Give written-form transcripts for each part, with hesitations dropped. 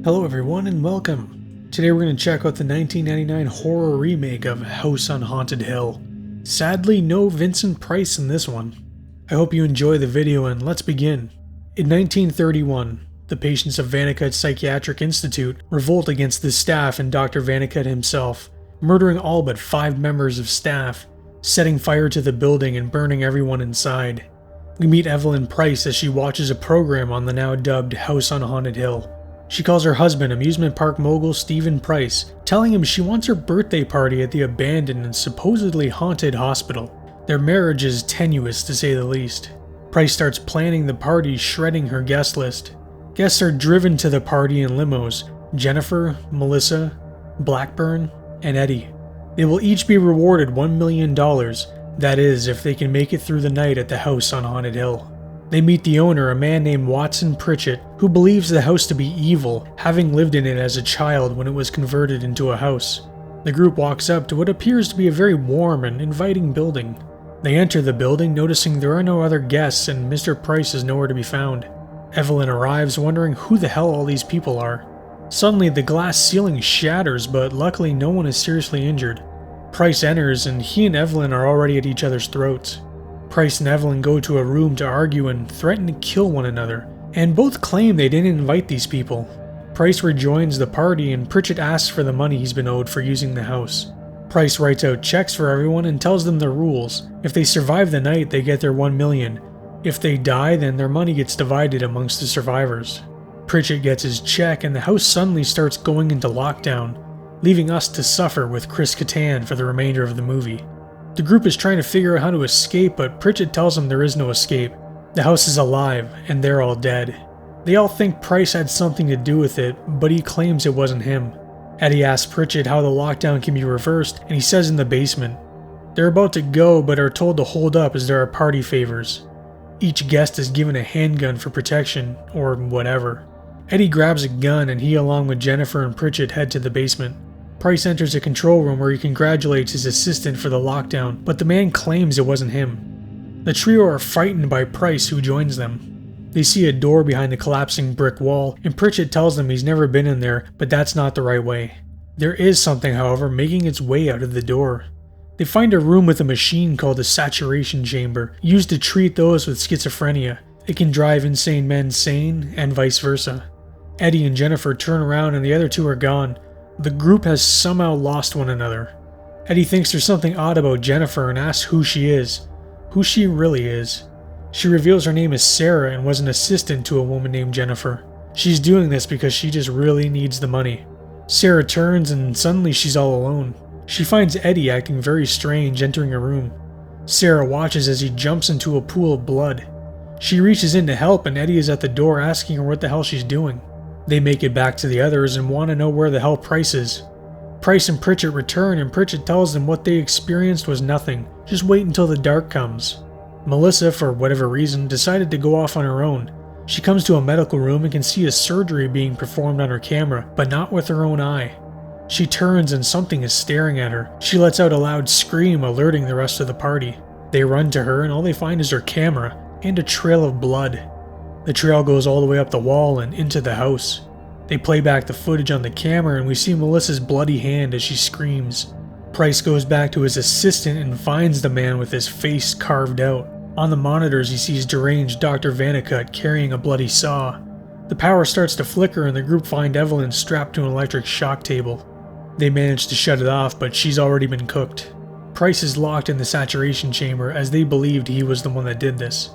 Hello everyone and welcome. Today we're going to check out the 1999 horror remake of House on Haunted Hill. Sadly, no Vincent Price in this one. I hope you enjoy the video and let's begin. In 1931, the patients of Vannicut Psychiatric Institute revolt against the staff and Dr. Vannicut himself, murdering all but 5 members of staff, setting fire to the building and burning everyone inside. We meet Evelyn Price as she watches a program on the now dubbed House on Haunted Hill. She calls her husband, amusement park mogul Stephen Price, telling him she wants her birthday party at the abandoned and supposedly haunted hospital. Their marriage is tenuous to say the least. Price starts planning the party, shredding her guest list. Guests are driven to the party in limos: Jennifer, Melissa, Blackburn, and Eddie. They will each be rewarded $1 million, that is, if they can make it through the night at the House on Haunted Hill. They meet the owner, a man named Watson Pritchett, who believes the house to be evil, having lived in it as a child when it was converted into a house. The group walks up to what appears to be a very warm and inviting building. They enter the building, noticing there are no other guests and Mr. Price is nowhere to be found. Evelyn arrives, wondering who the hell all these people are. Suddenly, the glass ceiling shatters, but luckily no one is seriously injured. Price enters, and he and Evelyn are already at each other's throats. Price and Evelyn go to a room to argue and threaten to kill one another, and both claim they didn't invite these people. Price rejoins the party and Pritchett asks for the money he's been owed for using the house. Price writes out checks for everyone and tells them the rules. If they survive the night, they get their $1 million. If they die, then their money gets divided amongst the survivors. Pritchett gets his check and the house suddenly starts going into lockdown, leaving us to suffer with Chris Kattan for the remainder of the movie. The group is trying to figure out how to escape, but Pritchett tells them there is no escape. The house is alive, and they're all dead. They all think Price had something to do with it, but he claims it wasn't him. Eddie asks Pritchett how the lockdown can be reversed, and he says in the basement. They're about to go, but are told to hold up as there are party favors. Each guest is given a handgun for protection, or whatever. Eddie grabs a gun, and he along with Jennifer and Pritchett head to the basement. Price enters a control room where he congratulates his assistant for the lockdown, but the man claims it wasn't him. The trio are frightened by Price, who joins them. They see a door behind the collapsing brick wall, and Pritchett tells them he's never been in there, but that's not the right way. There is something, however, making its way out of the door. They find a room with a machine called a saturation chamber, used to treat those with schizophrenia. It can drive insane men sane, and vice versa. Eddie and Jennifer turn around and the other two are gone. The group has somehow lost one another. Eddie thinks there's something odd about Jennifer and asks who she is. Who she really is. She reveals her name is Sarah and was an assistant to a woman named Jennifer. She's doing this because she just really needs the money. Sarah turns and suddenly she's all alone. She finds Eddie acting very strange, entering a room. Sarah watches as he jumps into a pool of blood. She reaches in to help and Eddie is at the door asking her what the hell she's doing. They make it back to the others and want to know where the hell Price is. Price and Pritchett return and Pritchett tells them what they experienced was nothing, just wait until the dark comes. Melissa, for whatever reason, decided to go off on her own. She comes to a medical room and can see a surgery being performed on her camera, but not with her own eye. She turns and something is staring at her. She lets out a loud scream, alerting the rest of the party. They run to her and all they find is her camera and a trail of blood. The trail goes all the way up the wall and into the house. They play back the footage on the camera and we see Melissa's bloody hand as she screams. Price goes back to his assistant and finds the man with his face carved out. On the monitors he sees deranged Dr. Vannicut carrying a bloody saw. The power starts to flicker and the group find Evelyn strapped to an electric shock table. They manage to shut it off, but she's already been cooked. Price is locked in the saturation chamber as they believed he was the one that did this.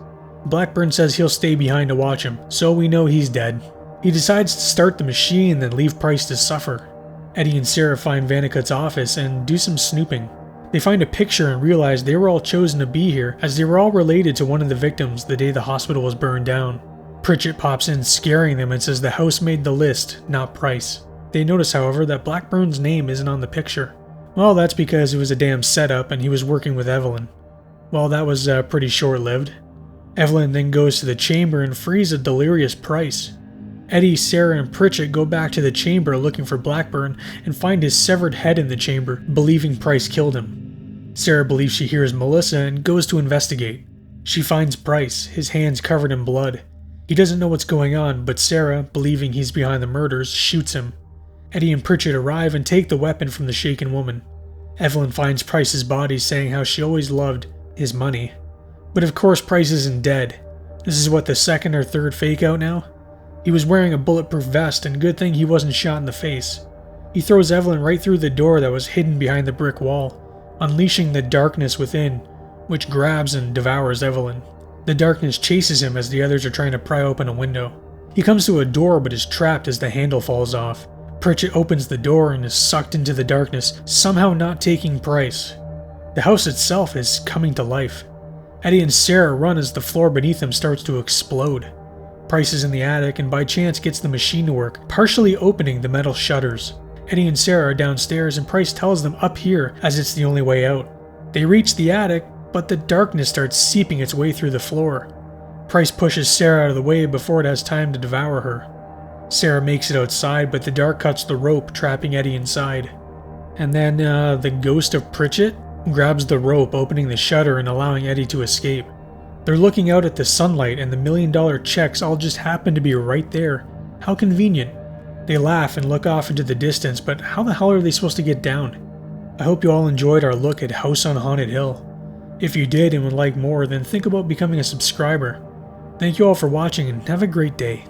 Blackburn says he'll stay behind to watch him, so we know he's dead. He decides to start the machine and then leave Price to suffer. Eddie and Sarah find Vannicut's office and do some snooping. They find a picture and realize they were all chosen to be here as they were all related to one of the victims the day the hospital was burned down. Pritchett pops in scaring them and says the house made the list, not Price. They notice, however, that Blackburn's name isn't on the picture. Well, that's because it was a damn setup and he was working with Evelyn. Well, that was pretty short-lived. Evelyn then goes to the chamber and frees a delirious Price. Eddie, Sarah, and Pritchett go back to the chamber looking for Blackburn and find his severed head in the chamber, believing Price killed him. Sarah believes she hears Melissa and goes to investigate. She finds Price, his hands covered in blood. He doesn't know what's going on, but Sarah, believing he's behind the murders, shoots him. Eddie and Pritchett arrive and take the weapon from the shaken woman. Evelyn finds Price's body, saying how she always loved his money. But of course Price isn't dead. This is what, the second or third fake out now? He was wearing a bulletproof vest, and good thing he wasn't shot in the face. He throws Evelyn right through the door that was hidden behind the brick wall, unleashing the darkness within, which grabs and devours Evelyn. The darkness chases him as the others are trying to pry open a window. He comes to a door but is trapped as the handle falls off. Pritchett opens the door and is sucked into the darkness, somehow not taking Price. The house itself is coming to life. Eddie and Sarah run as the floor beneath them starts to explode. Price is in the attic and by chance gets the machine to work, partially opening the metal shutters. Eddie and Sarah are downstairs and Price tells them up here as it's the only way out. They reach the attic, but the darkness starts seeping its way through the floor. Price pushes Sarah out of the way before it has time to devour her. Sarah makes it outside, but the dark cuts the rope, trapping Eddie inside. And then the ghost of Pritchett grabs the rope, opening the shutter and allowing Eddie to escape. They're looking out at the sunlight and the $1 million checks all just happen to be right there. How convenient. They laugh and look off into the distance, but how the hell are they supposed to get down? I hope you all enjoyed our look at House on Haunted Hill. If you did and would like more, then think about becoming a subscriber. Thank you all for watching and have a great day.